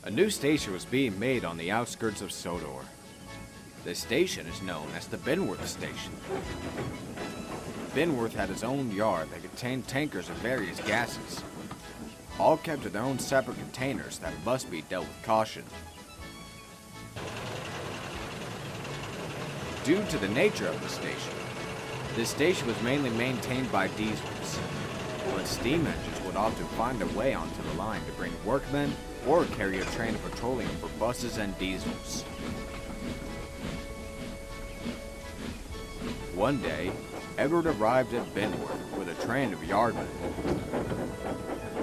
A new station was being made on the outskirts of Sodor. The station is known as the Binworth Station. Binworth had his own yard that contained tankers of various gases, all kept in their own separate containers that must be dealt with caution. Due to the nature of the station was mainly maintained by diesels, but steam engines would often find a way onto the line to bring workmen or carry a train of petroleum for buses and diesels. One day, Edward arrived at Binworth with a train of yardmen.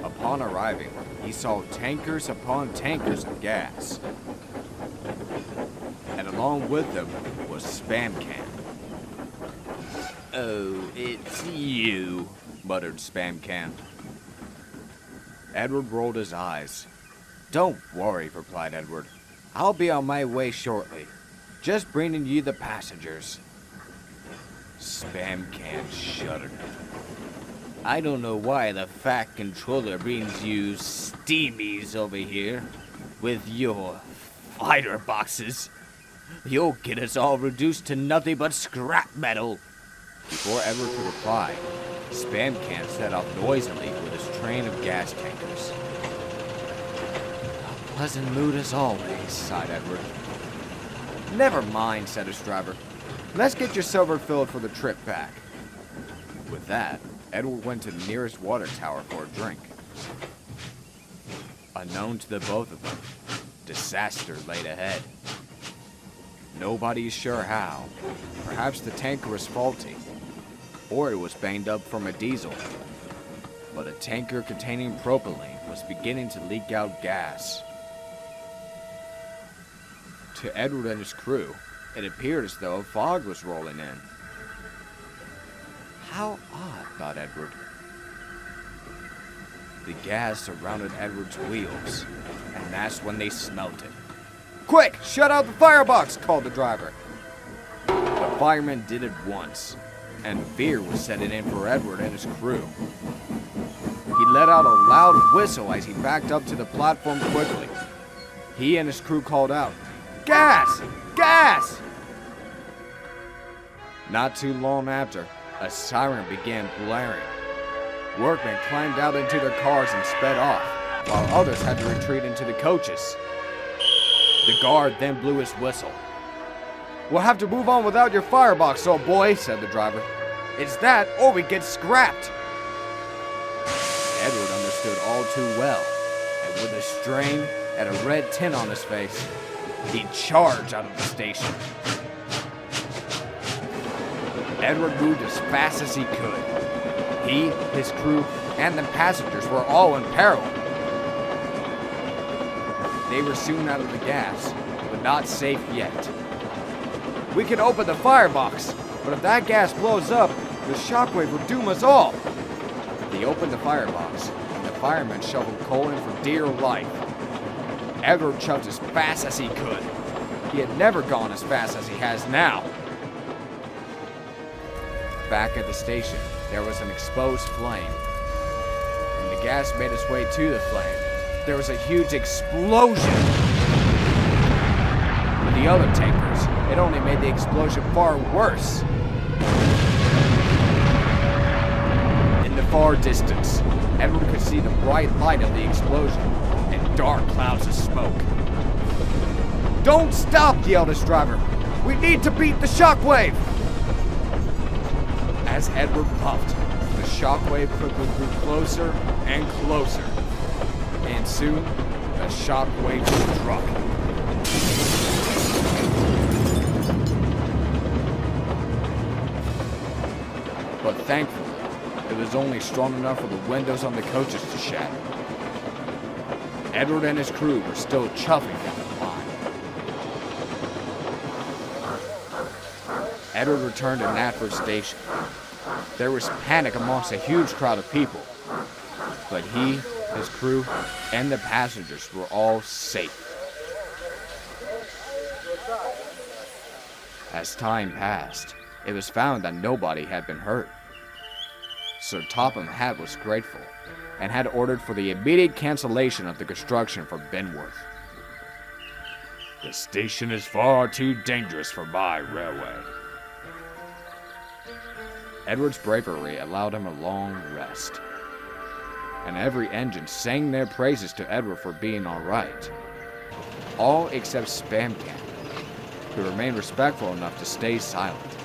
Upon arriving, he saw tankers upon tankers of gas, and along with them was Spam Can. "Oh, it's you," muttered Spam Can. Edward rolled his eyes. "Don't worry," replied Edward. "I'll be on my way shortly. Just bringing you the passengers." Spam Can shuddered. "I don't know why the Fat Controller brings you steamies over here with your fighter boxes. You'll get us all reduced to nothing but scrap metal." Before Edward could reply, Spam Can set off noisily with his train of gas tankers. "A pleasant mood as always," sighed Edward. "Never mind," said his driver. "Let's get your silver filled for the trip back." With that, Edward went to the nearest water tower for a drink. Unknown to the both of them, disaster laid ahead. Nobody is sure how. Perhaps the tanker was faulty, or it was banged up from a diesel. But a tanker containing propylene was beginning to leak out gas. To Edward and his crew, it appeared as though a fog was rolling in. How odd, thought Edward. The gas surrounded Edward's wheels, and that's when they smelt it. "Quick, shut out the firebox!" called the driver. The fireman did it once, and fear was setting in for Edward and his crew. He let out a loud whistle as he backed up to the platform quickly. He and his crew called out, "Gas! Gas!" Not too long after, a siren began blaring. Workmen climbed out into their cars and sped off, while others had to retreat into the coaches. The guard then blew his whistle. "We'll have to move on without your firebox, old boy," said the driver. "It's that, or we get scrapped." Edward understood all too well, and with a strain and a red tint on his face, he charged out of the station. Edward moved as fast as he could. He, his crew, and the passengers were all in peril. They were soon out of the gas, but not safe yet. "We can open the firebox, but if that gas blows up, the shockwave will doom us all." They opened the firebox, and the firemen shoveled coal in for dear life. Edward shoved as fast as he could. He had never gone as fast as he has now. Back at the station, there was an exposed flame. When the gas made its way to the flame, there was a huge explosion. With the other tankers, it only made the explosion far worse. In the far distance, everyone could see the bright light of the explosion and dark clouds of smoke. "Don't stop!" yelled his driver. "We need to beat the shockwave!" As Edward puffed, the shockwave quickly grew closer and closer. And soon, the shockwave struck. But thankfully, it was only strong enough for the windows on the coaches to shatter. Edward and his crew were still chuffing down the line. Edward returned to Binworth Station. There was panic amongst a huge crowd of people, but he, his crew, and the passengers were all safe. As time passed, it was found that nobody had been hurt. Sir Topham Hatt was grateful and had ordered for the immediate cancellation of the construction for Binworth. The station is far too dangerous for my railway. Edward's bravery allowed him a long rest, and every engine sang their praises to Edward for being all right. All except Spam Can, who remained respectful enough to stay silent.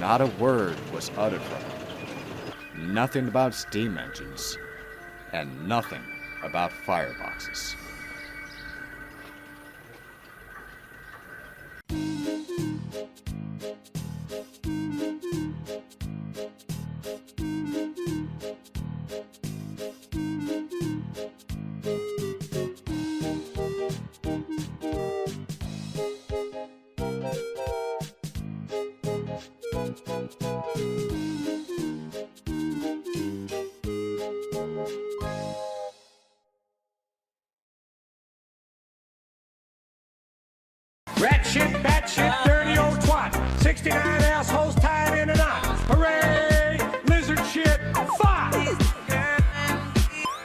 Not a word was uttered from him. Nothing about steam engines, and nothing about fireboxes. Rat shit, bat shit, dirty old twat. 69 assholes tied in a knot. Hooray! Lizard shit, fight!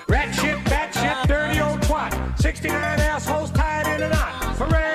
Rat shit, bat shit, dirty old twat. 69 assholes tied in a knot. Hooray!